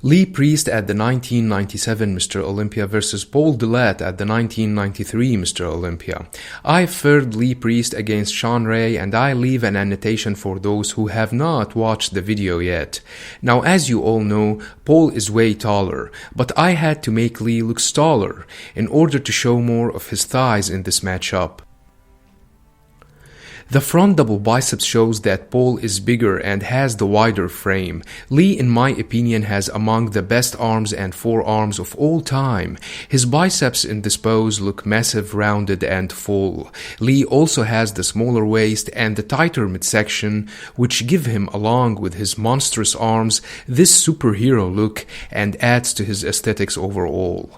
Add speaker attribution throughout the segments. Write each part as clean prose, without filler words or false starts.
Speaker 1: Lee Priest at the 1997 Mr. Olympia versus Paul Dillett at the 1993 Mr. Olympia. I fared Lee Priest against Sean Ray, and I leave an annotation for those who have not watched the video yet. Now, as you all know, Paul is way taller, but I had to make Lee look taller in order to show more of his thighs in this matchup. The front double biceps shows that Paul is bigger and has the wider frame. Lee, in my opinion, has among the best arms and forearms of all time. His biceps in this pose look massive, rounded, and full. Lee also has the smaller waist and the tighter midsection, which give him, along with his monstrous arms, this superhero look and adds to his aesthetics overall.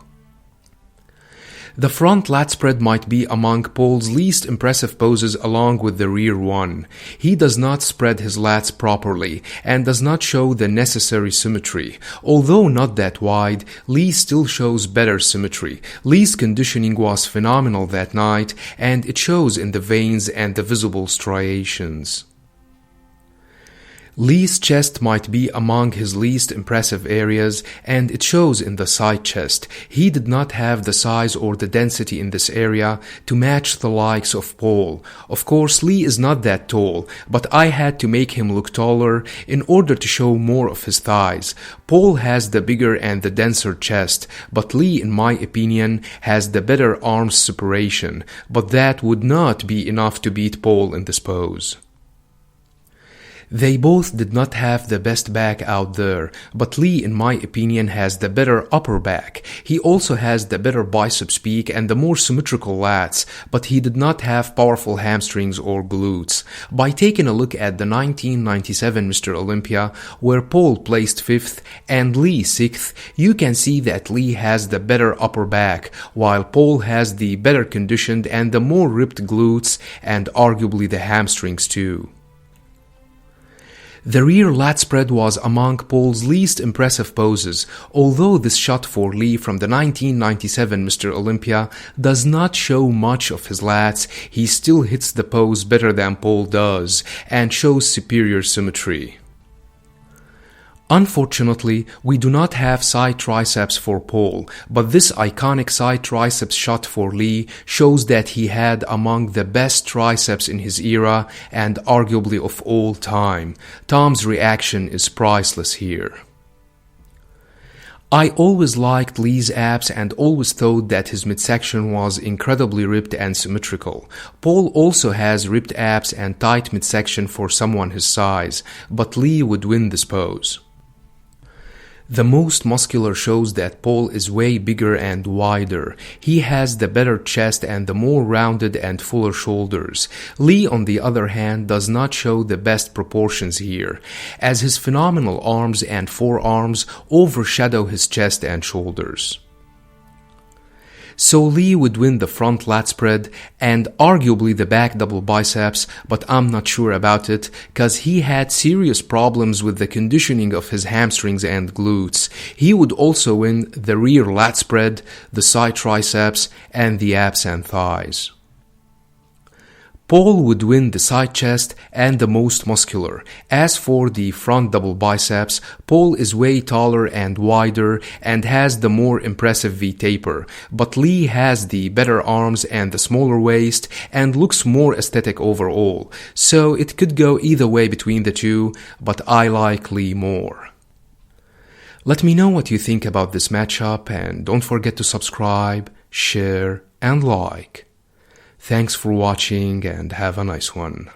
Speaker 1: The front lat spread might be among Paul's least impressive poses along with the rear one. He does not spread his lats properly and does not show the necessary symmetry. Although not that wide, Lee still shows better symmetry. Lee's conditioning was phenomenal that night, and it shows in the veins and the visible striations. Lee's chest might be among his least impressive areas, and it shows in the side chest. He did not have the size or the density in this area to match the likes of Paul. Of course, Lee is not that tall, but I had to make him look taller in order to show more of his thighs. Paul has the bigger and the denser chest, but Lee, in my opinion, has the better arms separation, but that would not be enough to beat Paul in this pose. They both did not have the best back out there, but Lee, in my opinion, has the better upper back. He also has the better biceps peak and the more symmetrical lats, but he did not have powerful hamstrings or glutes. By taking a look at the 1997 Mr. Olympia, where Paul placed 5th and Lee 6th, you can see that Lee has the better upper back, while Paul has the better conditioned and the more ripped glutes and arguably the hamstrings too. The rear lat spread was among Paul's least impressive poses, although this shot for Lee from the 1997 Mr. Olympia does not show much of his lats. He still hits the pose better than Paul does and shows superior symmetry. Unfortunately, we do not have side triceps for Paul, but this iconic side triceps shot for Lee shows that he had among the best triceps in his era and arguably of all time. Tom's reaction is priceless here. I always liked Lee's abs and always thought that his midsection was incredibly ripped and symmetrical. Paul also has ripped abs and tight midsection for someone his size, but Lee would win this pose. The most muscular shows that Paul is way bigger and wider. He has the better chest and the more rounded and fuller shoulders. Lee, on the other hand, does not show the best proportions here, as his phenomenal arms and forearms overshadow his chest and shoulders. So Lee would win the front lat spread and arguably the back double biceps, but I'm not sure about it, cause he had serious problems with the conditioning of his hamstrings and glutes. He would also win the rear lat spread, the side triceps, and the abs and thighs. Paul would win the side chest and the most muscular. As for the front double biceps, Paul is way taller and wider and has the more impressive V-taper, but Lee has the better arms and the smaller waist and looks more aesthetic overall. So it could go either way between the two, but I like Lee more. Let me know what you think about this matchup, and don't forget to subscribe, share, and like. Thanks for watching and have a nice one.